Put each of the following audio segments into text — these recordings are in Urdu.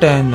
10,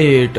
8,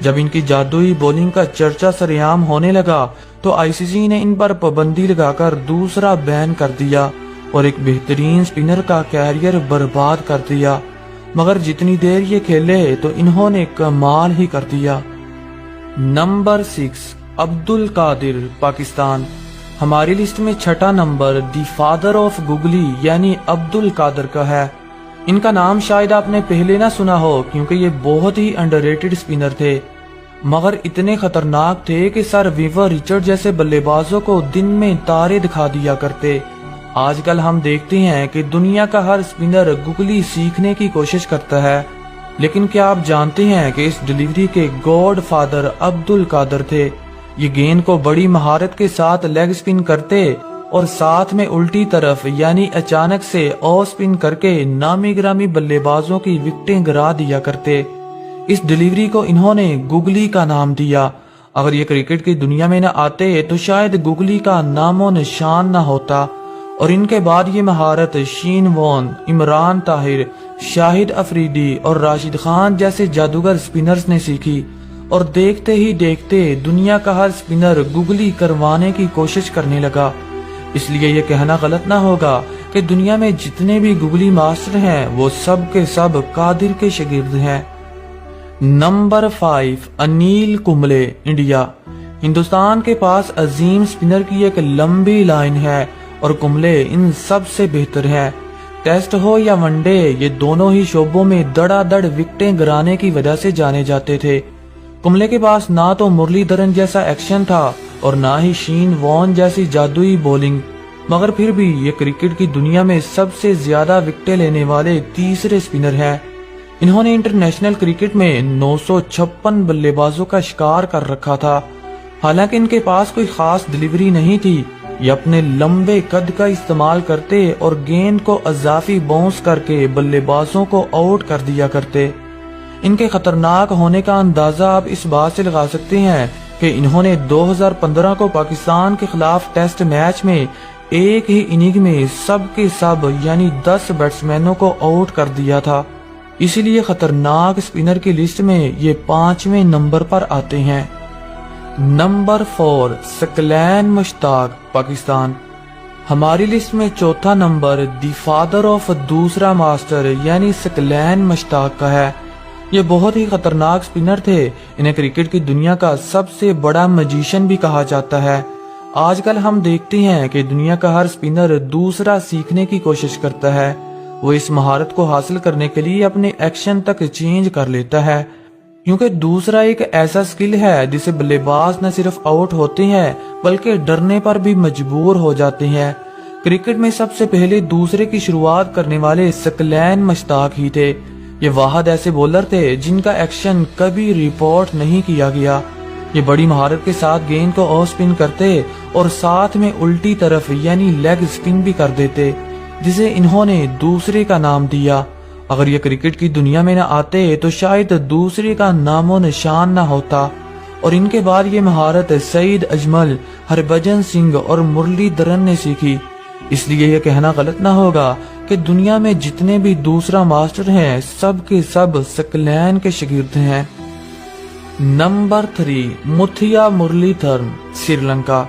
جب ان کی جادوئی بولنگ کا چرچا سرعام ہونے لگا تو آئی سی سی نے ان پر پابندی لگا کر دوسرا بین کر دیا اور ایک بہترین سپنر کا کیریئر برباد کر دیا، مگر جتنی دیر یہ کھیلے تو انہوں نے کمال ہی کر دیا۔ نمبر 6، عبد القادر، پاکستان۔ ہماری لسٹ میں چھٹا نمبر دی فادر آف گگلی یعنی عبد القادر کا ہے۔ ان کا نام شاید آپ نے پہلے نہ سنا ہو کیونکہ یہ بہت ہی انڈر ریٹڈ سپنر تھے، مگر اتنے خطرناک تھے کہ سر ویور رچرڈ جیسے بلے بازوں کو دن میں تارے دکھا دیا کرتے۔ آج کل ہم دیکھتے ہیں کہ دنیا کا ہر سپنر گگلی سیکھنے کی کوشش کرتا ہے، لیکن کیا آپ جانتے ہیں کہ اس ڈیلیوری کے گاڈ فادر عبد القادر تھے؟ یہ گیند کو بڑی مہارت کے ساتھ لیگ سپن کرتے اور ساتھ میں الٹی طرف یعنی اچانک سے آف سپن کر کے نامی گرامی بلے بازوں کی وکٹیں گرا دیا کرتے۔ اس ڈیلیوری کو انہوں نے گگلی کا نام دیا۔ اگر یہ کرکٹ کی دنیا میں نہ آتے تو شاید گگلی کا نام و نشان نہ ہوتا، اور ان کے بعد یہ مہارت شین وون، عمران طاہر، شاہد افریدی اور راشد خان جیسے جادوگر سپنرز نے سیکھی، اور دیکھتے ہی دیکھتے دنیا کا ہر سپنر گگلی کروانے کی کوشش کرنے لگا۔ اس لیے یہ کہنا غلط نہ ہوگا کہ دنیا میں جتنے بھی گگلی ماسٹر ہیں وہ سب کے سب قادر کے شاگرد ہیں۔ Number 5، Anil Kumble, India. ہندوستان کے پاس عظیم سپنر کی ایک لمبی لائن ہے اور کمبلے ان سب سے بہتر ہے۔ ٹیسٹ ہو یا ون ڈے، یہ دونوں ہی شعبوں میں دڑا دڑ وکٹیں گرانے کی وجہ سے جانے جاتے تھے۔ کمبلے کے پاس نہ تو مرلی دھرن جیسا ایکشن تھا اور نہ ہی شین وون جیسی جادوئی بولنگ، مگر پھر بھی یہ کرکٹ کی دنیا میں سب سے زیادہ وکٹیں لینے والے تیسرے سپنر ہیں۔ انہوں نے انٹرنیشنل کرکٹ میں 956 بلے بازوں کا شکار کر رکھا تھا۔ حالانکہ ان کے پاس کوئی خاص ڈیلیوری نہیں تھی، یہ اپنے لمبے قد کا استعمال کرتے اور گیند کو اضافی باؤنس کر کے بلے بازوں کو آؤٹ کر دیا کرتے۔ ان کے خطرناک ہونے کا اندازہ آپ اس بات سے لگا سکتے ہیں کہ انہوں نے 2015 کو پاکستان کے خلاف ٹیسٹ میچ میں ایک ہی اننگ میں سب کے سب یعنی 10 بیٹسمینوں کو آؤٹ کر دیا تھا۔ اسی لیے خطرناک سپنر کی لسٹ میں یہ 5ویں نمبر پر آتے ہیں۔ نمبر 4، ثقلین مشتاق، پاکستان۔ ہماری لسٹ میں چوتھا نمبر دی فادر آف دوسرا ماسٹر یعنی ثقلین مشتاق کا ہے۔ یہ بہت ہی خطرناک سپنر تھے۔ انہیں کرکٹ کی دنیا کا سب سے بڑا میجیشین بھی کہا جاتا ہے۔ آج کل ہم دیکھتے ہیں کہ دنیا کا ہر سپنر دوسرا سیکھنے کی کوشش کرتا ہے۔ وہ اس مہارت کو حاصل کرنے کے لیے اپنے ایکشن تک چینج کر لیتا ہے، کیونکہ دوسرا ایک ایسا سکل ہے جسے بلے باز نہ صرف آؤٹ ہوتے ہیں بلکہ ڈرنے پر بھی مجبور ہو جاتے ہیں۔ کرکٹ میں سب سے پہلے دوسرے کی شروعات کرنے والے ثقلین مشتاق ہی تھے۔ یہ واحد ایسے بولر تھے جن کا ایکشن کبھی رپورٹ نہیں کیا گیا۔ یہ بڑی مہارت کے ساتھ گیند کو آف سپن کرتے اور ساتھ میں الٹی طرف یعنی لیگ سپن بھی کر دیتے، جسے انہوں نے دوسرے کا نام دیا۔ اگر یہ کرکٹ کی دنیا میں نہ آتے تو شاید دوسرے کا نام و نشان نہ ہوتا، اور ان کے بعد یہ مہارت سعید اجمل، ہربھجن سنگھ اور مرلی دھرن نے سیکھی۔ اس لیے یہ کہنا غلط نہ ہوگا کہ دنیا میں جتنے بھی دوسرا ماسٹر ہیں سب کے سب ثقلین کے شاگرد ہیں۔ نمبر 3، متھیا مرلی دھرن، سری لنکا۔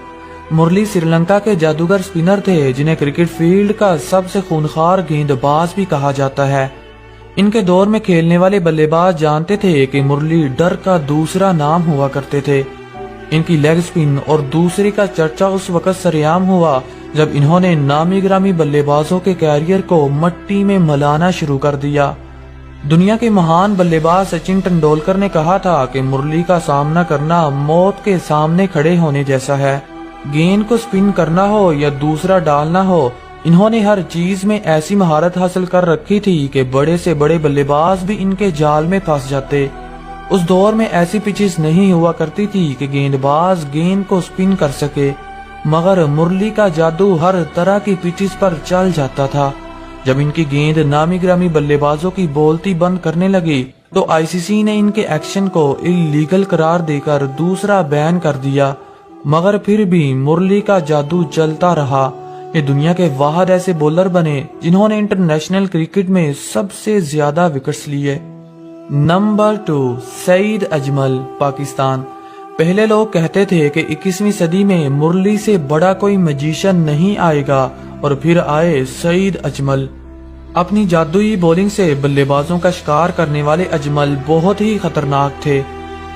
مرلی سری لنکا کے جادوگر سپنر تھے جنہیں کرکٹ فیلڈ کا سب سے خونخوار گیند باز بھی کہا جاتا ہے۔ ان کے دور میں کھیلنے والے بلے باز جانتے تھے کہ مرلی ڈر کا دوسرا نام ہوا کرتے تھے۔ ان کی لیگ سپن اور دوسرے کا چرچا اس وقت سرعام ہوا جب انہوں نے نامی گرامی بلے بازوں کے کیریئر کو مٹی میں ملانا شروع کر دیا۔ دنیا کے مہان بلے باز سچن ٹنڈولکر نے کہا تھا کہ مرلی کا سامنا کرنا موت کے سامنے کھڑے ہونے جیسا ہے۔ گیند کو سپن کرنا ہو یا دوسرا ڈالنا ہو، انہوں نے ہر چیز میں ایسی مہارت حاصل کر رکھی تھی کہ بڑے سے بڑے بلے باز بھی ان کے جال میں پھنس جاتے۔ اس دور میں ایسی پچز نہیں ہوا کرتی تھی کہ گیند باز گیند کو سپن کر سکے، مگر مرلی کا جادو ہر طرح کی پچز پر چل جاتا تھا۔ جب ان کی گیند نامی گرامی بلے بازوں کی بولتی بند کرنے لگی تو آئی سی سی نے ان کے ایکشن کو اللیگل قرار دے کر دوسرا بین کر دیا، مگر پھر بھی مرلی کا جادو چلتا رہا۔ یہ دنیا کے واحد ایسے بولر بنے جنہوں نے انٹرنیشنل کرکٹ میں سب سے زیادہ وکٹس لیے۔ نمبر 2 سعید اجمل پاکستان۔ پہلے لوگ کہتے تھے کہ 21ویں صدی میں مرلی سے بڑا کوئی میجیشن نہیں آئے گا، اور پھر آئے سعید اجمل۔ اپنی جادوئی بولنگ سے بلے بازوں کا شکار کرنے والے اجمل بہت ہی خطرناک تھے۔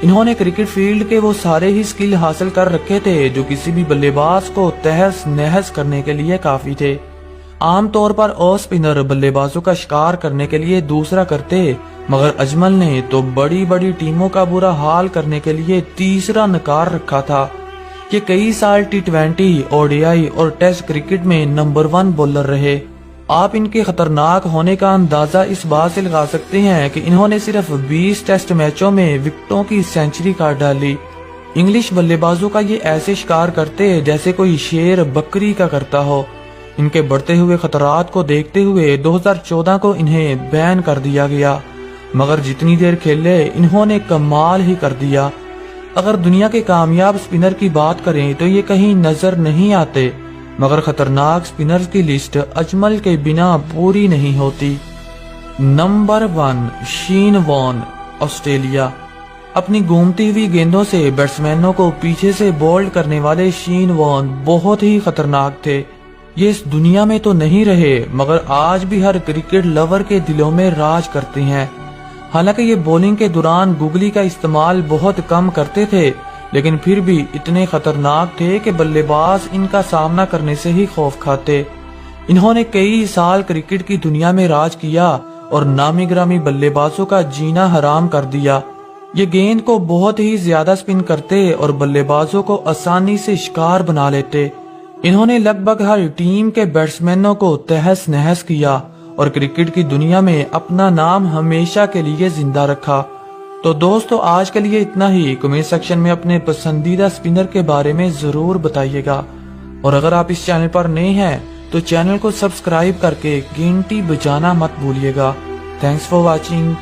انہوں نے کرکٹ فیلڈ کے وہ سارے ہی سکل حاصل کر رکھے تھے جو کسی بھی بلے باز کو تہس نہس کرنے کے لیے کافی تھے۔ عام طور پر آف سپنر بلے بازوں کا شکار کرنے کے لیے دوسرا کرتے، مگر اجمل نے تو بڑی بڑی ٹیموں کا برا حال کرنے کے لیے تیسرا نکار رکھا تھا۔ یہ کئی سال T20، ODI اور ٹیسٹ کرکٹ میں نمبر 1 بولر رہے۔ آپ ان کے خطرناک ہونے کا اندازہ اس بات سے لگا سکتے ہیں کہ انہوں نے صرف 20 ٹیسٹ میچوں میں وکٹوں کی سینچری کاٹ ڈالی۔ انگلش بلے بازوں کا یہ ایسے شکار کرتے جیسے کوئی شیر بکری کا کرتا ہو۔ ان کے بڑھتے ہوئے خطرات کو دیکھتے ہوئے 2014 کو انہیں بین کر دیا گیا، مگر جتنی دیر کھیلے انہوں نے کمال ہی کر دیا۔ اگر دنیا کے کامیاب سپنر کی بات کریں تو یہ کہیں نظر نہیں آتے، مگر خطرناک سپنرز کی لسٹ اجمل کے بنا پوری نہیں ہوتی۔ Number 1 Shane Warne Australia. اپنی گھومتی ہوئی گیندوں سے بیٹسمینوں کو پیچھے سے بولڈ کرنے والے شین وارن بہت ہی خطرناک تھے۔ یہ اس دنیا میں تو نہیں رہے، مگر آج بھی ہر کرکٹ لور کے دلوں میں راج کرتے ہیں۔ حالانکہ یہ بولنگ کے دوران گگلی کا استعمال بہت کم کرتے تھے، لیکن پھر بھی اتنے خطرناک تھے کہ بلے باز ان کا سامنا کرنے سے ہی خوف کھاتے۔ انہوں نے کئی سال کرکٹ کی دنیا میں راج کیا اور نامی گرامی بلے بازوں کا جینا حرام کر دیا۔ یہ گیند کو بہت ہی زیادہ سپن کرتے اور بلے بازوں کو آسانی سے شکار بنا لیتے۔ انہوں نے لگ بھگ ہر ٹیم کے بیٹسمینوں کو تہس نہس کیا اور کرکٹ کی دنیا میں اپنا نام ہمیشہ کے لیے زندہ رکھا۔ تو دوستو آج کے لیے اتنا ہی۔ کمنٹ سیکشن میں اپنے پسندیدہ سپنر کے بارے میں ضرور بتائیے گا، اور اگر آپ اس چینل پر نئے ہیں تو چینل کو سبسکرائب کر کے گھنٹی بجانا مت بھولیے گا۔ Thanks for watching.